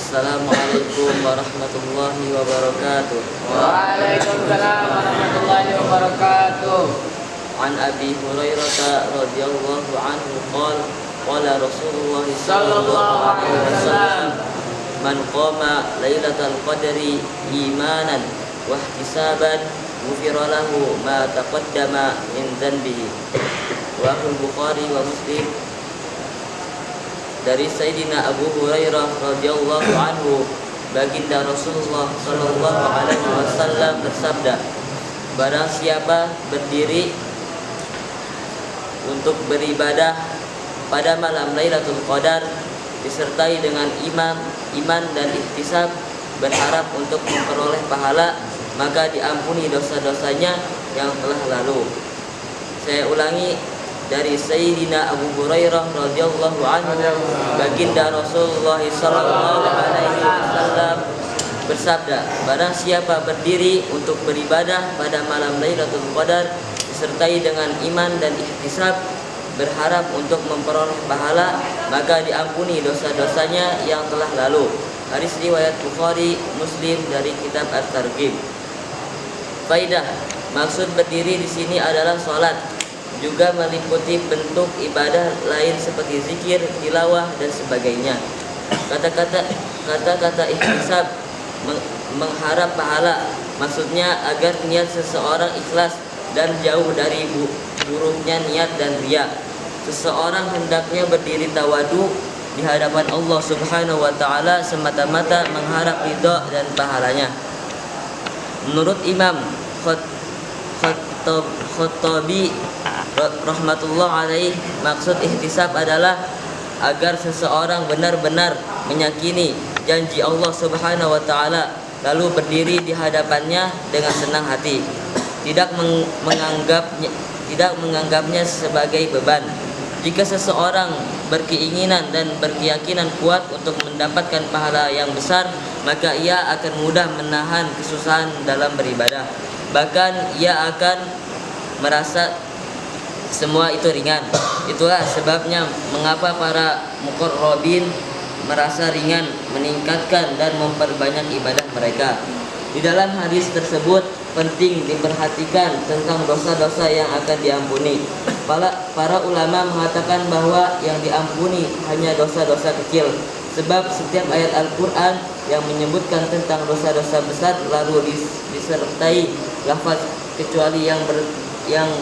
Assalamualaikum warahmatullahi wabarakatuh. Waalaikumsalam warahmatullahi wabarakatuh. An Abi Hurairah radhiyallahu anhu qala Rasulullah Sallallahu alaihi wasallam, man qama lailatal qadri imanan wa ihtisaban ghufira lahu ma taqaddama min dhanbihi. Wa Bukhari wa Muslim. Dari Sayyidina Abu Hurairah radhiyallahu anhu, baginda Rasulullah sallallahu alaihi wasallam bersabda, barang siapa berdiri untuk beribadah pada malam Lailatul Qadar disertai dengan iman dan ihtisab, berharap untuk memperoleh pahala, maka diampuni dosa-dosanya yang telah lalu. Saya ulangi, dari Sayyidina Abu Hurairah radhiyallahu anhu, baginda Rasulullah sallallahu alaihi wasallam bersabda, barang siapa berdiri untuk beribadah pada malam Lailatul Qadar disertai dengan iman dan ihtisab, berharap untuk memperoleh pahala, maka diampuni dosa-dosanya yang telah lalu. Hadis riwayat Bukhari, Muslim dari kitab At-Targhib. Faidah, maksud berdiri di sini adalah salat, juga meliputi bentuk ibadah lain seperti zikir, tilawah dan sebagainya. Kata-kata ihtisab, mengharap pahala, maksudnya agar niat seseorang ikhlas dan jauh dari buruknya niat dan riya. Seseorang hendaknya berdiri tawadu di hadapan Allah Subhanahu wa taala semata-mata mengharap ridha dan pahalanya. Menurut Imam Khattabi rahmatullah alaih, maksud ihtisab adalah agar seseorang benar-benar meyakini janji Allah Subhanahu wa taala, lalu berdiri di hadapannya dengan senang hati, tidak menganggapnya sebagai beban. Jika seseorang berkeinginan dan berkeyakinan kuat untuk mendapatkan pahala yang besar, maka ia akan mudah menahan kesusahan dalam beribadah. Bahkan ia akan merasa semua itu ringan. Itulah sebabnya mengapa para muqarrabin merasa ringan, meningkatkan dan memperbanyak ibadah mereka. Di dalam hadis tersebut penting diperhatikan tentang dosa-dosa yang akan diampuni. Para ulama mengatakan bahwa yang diampuni hanya dosa-dosa kecil, sebab setiap ayat Al-Quran yang menyebutkan tentang dosa-dosa besar lalu disertai lafaz kecuali yang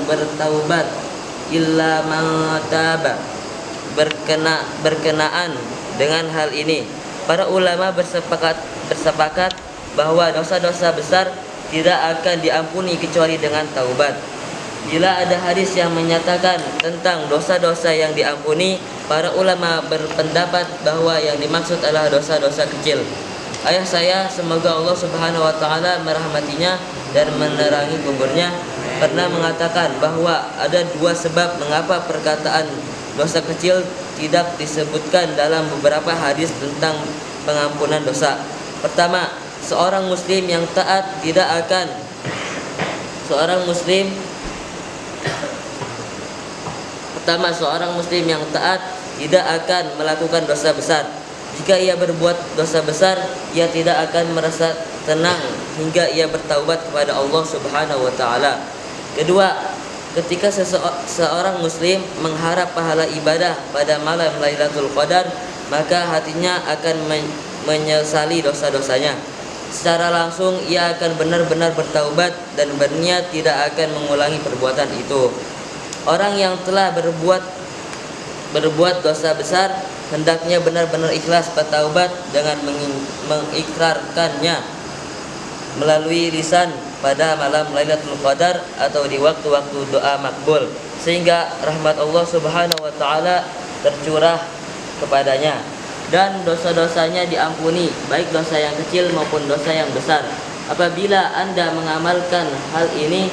bertaubat, illa man taba, berkenaan dengan hal ini. Para ulama bersepakat bahwa dosa-dosa besar tidak akan diampuni kecuali dengan taubat. Bila ada hadis yang menyatakan tentang dosa-dosa yang diampuni, para ulama berpendapat bahwa yang dimaksud adalah dosa-dosa kecil. Ayah saya, semoga Allah Subhanahu wa taala merahmatinya dan menerangi kuburnya, pernah mengatakan bahwa ada dua sebab mengapa perkataan dosa kecil tidak disebutkan dalam beberapa hadis tentang pengampunan dosa. Pertama, seorang muslim yang taat tidak akan melakukan dosa besar. Jika ia berbuat dosa besar, ia tidak akan merasa tenang hingga ia bertaubat kepada Allah Subhanahu wa taala. Kedua, ketika seorang muslim mengharap pahala ibadah pada malam Lailatul Qadar, maka hatinya akan menyesali dosa-dosanya. Secara langsung ia akan benar-benar bertaubat dan berniat tidak akan mengulangi perbuatan itu. Orang yang telah berbuat dosa besar hendaknya benar-benar ikhlas bertaubat dengan mengikrarkannya melalui lisan pada malam Lailatul Qadar atau di waktu-waktu doa makbul, sehingga rahmat Allah Subhanahu wa taala tercurah kepadanya dan dosa-dosanya diampuni, baik dosa yang kecil maupun dosa yang besar. Apabila Anda mengamalkan hal ini,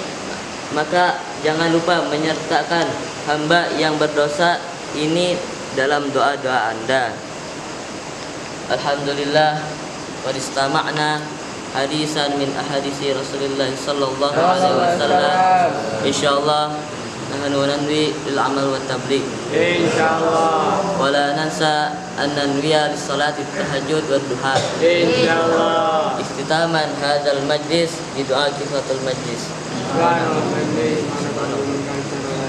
maka jangan lupa menyertakan hamba yang berdosa ini dalam doa-doa Anda. Alhamdulillah, qad istama'na hadisan min ahadisi Rasulullah sallallahu alaihi wasallam. Insyaallah نحن ننوي للعمل والتبليغ إن شاء الله. ولا ننسى أن ننوي لصلاة التهجد والضحى إن شاء الله. اختتاما هذا المجلس بدعاء كفاية المجلس.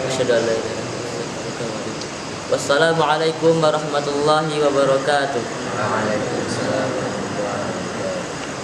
أشهد أن لا إله إلا الله. Wassalamualaikum warahmatullahi wabarakatuh. Waalaikumsalam.